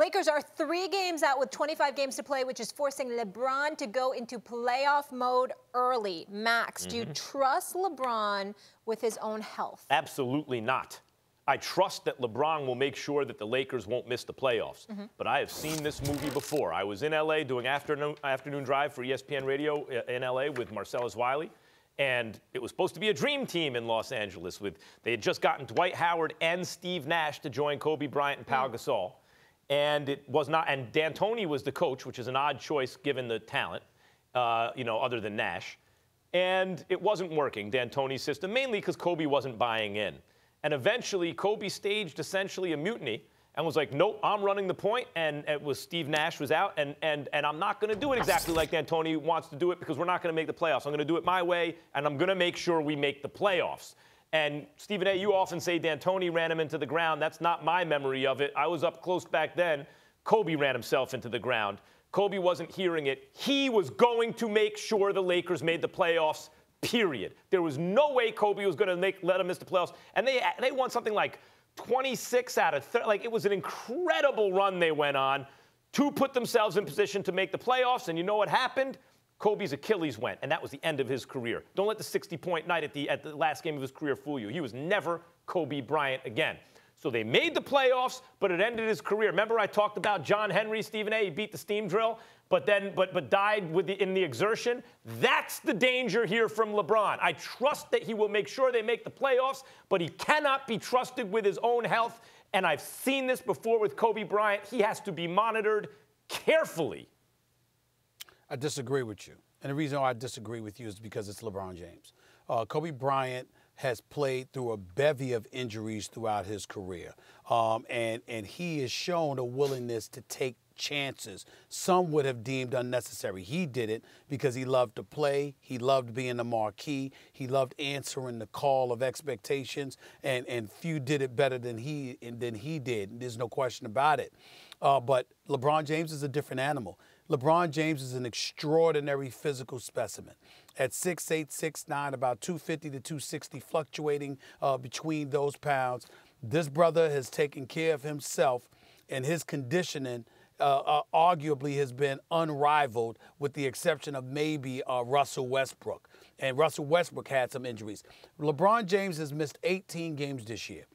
Lakers are 3 games out with 25 games to play, which is forcing LeBron to go into playoff mode early. Max, do you trust LeBron with his own health? Absolutely not. I trust that LeBron will make sure that the Lakers won't miss the playoffs. But I have seen this movie before. I was in L.A. doing afternoon drive for ESPN Radio in L.A. with Marcellus Wiley. And it was supposed to be a dream team in Los Angeles. They had just gotten Dwight Howard and Steve Nash to join Kobe Bryant and Pau Gasol. And it was not. And D'Antoni was the coach, which is an odd choice given the talent, other than Nash. And it wasn't working, D'Antoni's system, mainly because Kobe wasn't buying in. And eventually, Kobe staged essentially a mutiny and was like, nope, I'm running the point. And it was Steve Nash was out. And I'm not going to do it exactly like D'Antoni wants to do it because we're not going to make the playoffs. I'm going to do it my way, and I'm going to make sure we make the playoffs. And, Stephen A., you often say D'Antoni ran him into the ground. That's not my memory of it. I was up close back then. Kobe ran himself into the ground. Kobe wasn't hearing it. He was going to make sure the Lakers made the playoffs, period. There was no way Kobe was going to let them miss the playoffs. And they won something like 26 out of 30. Like, it was an incredible run they went on to put themselves in position to make the playoffs. And you know what happened? Kobe's Achilles went, and that was the end of his career. Don't let the 60-point night at the last game of his career fool you. He was never Kobe Bryant again. So they made the playoffs, but it ended his career. Remember I talked about John Henry, Stephen A. He beat the steam drill, but died in the exertion. That's the danger here from LeBron. I trust that he will make sure they make the playoffs, but he cannot be trusted with his own health. And I've seen this before with Kobe Bryant. He has to be monitored carefully. I disagree with you. And the reason why I disagree with you is because it's LeBron James. Kobe Bryant has played through a bevy of injuries throughout his career. And he has shown a willingness to take chances some would have deemed unnecessary. He did it because he loved to play. He loved being the marquee. He loved answering the call of expectations. And few did it better than he did. There's no question about it. But LeBron James is a different animal. LeBron James is an extraordinary physical specimen. At 6'8", 6'9", about 250 to 260, fluctuating between those pounds. This brother has taken care of himself, and his conditioning arguably has been unrivaled with the exception of maybe Russell Westbrook. And Russell Westbrook had some injuries. LeBron James has missed 18 games this year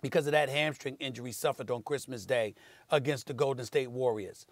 because of that hamstring injury suffered on Christmas Day against the Golden State Warriors.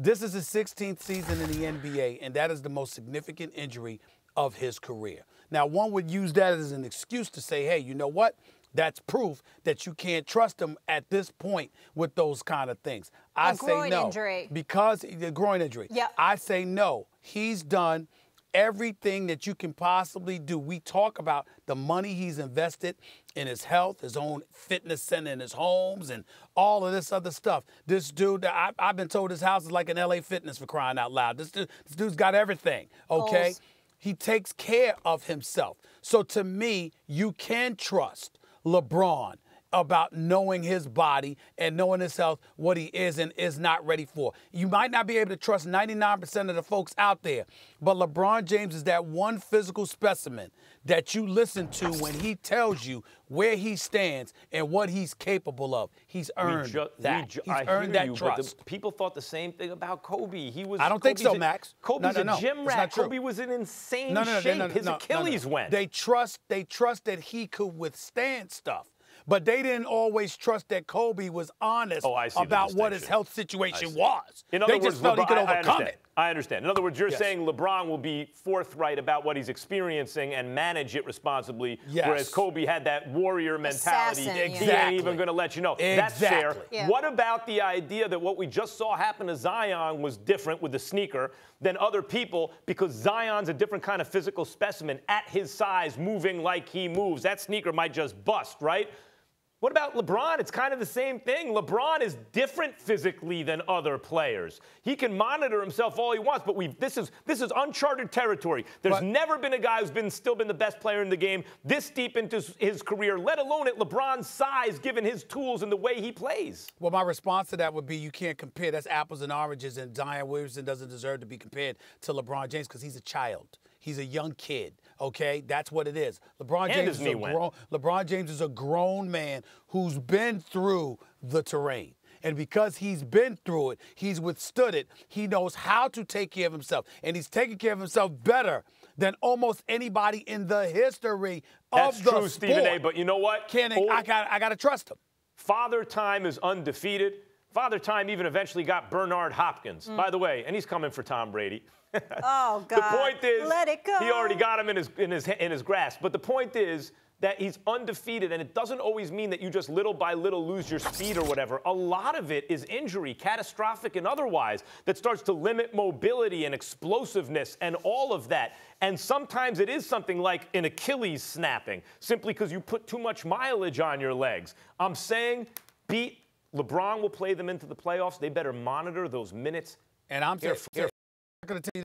This is his 16th season in the NBA, and that is the most significant injury of his career. Now, one would use that as an excuse to say, hey, you know what? That's proof that you can't trust him at this point with those kind of things. I say no. Injury. Because the groin injury. Yep. I say no. He's done everything that you can possibly do. We talk about the money he's invested in his health, his own fitness center in his homes, and all of this other stuff. This dude, I've been told his house is like an LA Fitness, for crying out loud. This dude's got everything, okay? Goals. He takes care of himself. So to me, you can trust LeBron about knowing his body and knowing his health, what he is and is not ready for. You might not be able to trust 99% of the folks out there, but LeBron James is that one physical specimen that you listen to when he tells you where he stands and what he's capable of. He's earned that. He's earned that trust. But people thought the same thing about Kobe. I don't think so, Max. Kobe's a gym rat. Kobe was in insane shape. His Achilles went. They trust that he could withstand stuff. But they didn't always trust that Kobe was honest about what his health situation was. In other words, just felt he could overcome it. I understand. In other words, you're saying LeBron will be forthright about what he's experiencing and manage it responsibly, whereas Kobe had that warrior mentality. He ain't even going to let you know. That's fair. Yeah. What about the idea that what we just saw happen to Zion was different with the sneaker than other people because Zion's a different kind of physical specimen at his size, moving like he moves? That sneaker might just bust, right? What about LeBron? It's kind of the same thing. LeBron is different physically than other players. He can monitor himself all he wants, but this is uncharted territory. There's never been a guy who's still been the best player in the game this deep into his career, let alone at LeBron's size, given his tools and the way he plays. Well, my response to that would be you can't compare. That's apples and oranges, and Zion Williamson doesn't deserve to be compared to LeBron James because he's a child. He's a young kid, okay? That's what it is. LeBron James is a grown man who's been through the terrain. And because he's been through it, he's withstood it, he knows how to take care of himself. And he's taking care of himself better than almost anybody in the history of the sport. That's true, Stephen A., but you know what? I got to trust him. Father Time is undefeated. Father Time even eventually got Bernard Hopkins, by the way, and he's coming for Tom Brady. Oh, God. The point is, let it go. He already got him in his grasp. But the point is that he's undefeated, and it doesn't always mean that you just little by little lose your speed or whatever. A lot of it is injury, catastrophic and otherwise, that starts to limit mobility and explosiveness and all of that. And sometimes it is something like an Achilles snapping, simply because you put too much mileage on your legs. I'm saying LeBron will play them into the playoffs. They better monitor those minutes. And I'm going to tell you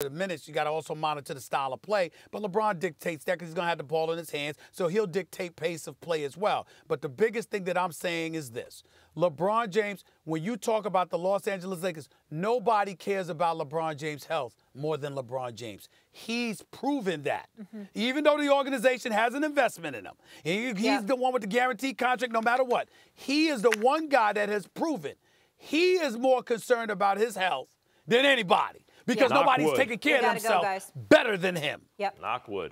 the minutes, you got to also monitor the style of play. But LeBron dictates that because he's going to have the ball in his hands, so he'll dictate pace of play as well. But the biggest thing that I'm saying is this. LeBron James, when you talk about the Los Angeles Lakers, nobody cares about LeBron James' health more than LeBron James. He's proven that. Even though the organization has an investment in him, he's the one with the guaranteed contract no matter what. He is the one guy that has proven he is more concerned about his health than anybody. Because nobody's taking care of themselves better than him. Knock wood.